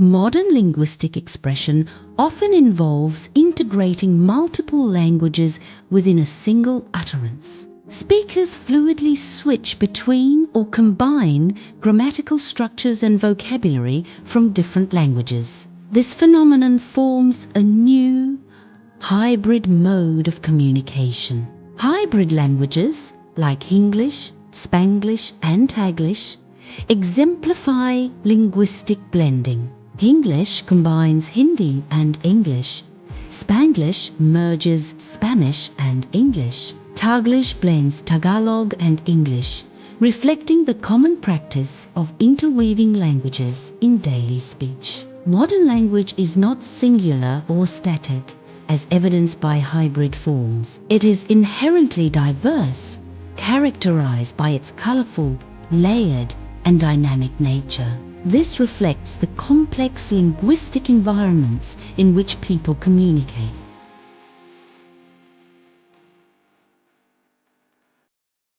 Modern linguistic expression often involves integrating multiple languages within a single utterance. Speakers fluidly switch between or combine grammatical structures and vocabulary from different languages. This phenomenon forms a new, hybrid mode of communication. Hybrid languages like Hinglish, Spanglish, and Taglish exemplify linguistic blending. Hinglish combines Hindi and English. Spanglish merges Spanish and English. Taglish blends Tagalog and English, reflecting the common practice of interweaving languages in daily speech. Modern language is not singular or static, as evidenced by hybrid forms. It is inherently diverse, characterized by its colorful, layered, and dynamic nature. This reflects the complex linguistic environments in which people communicate.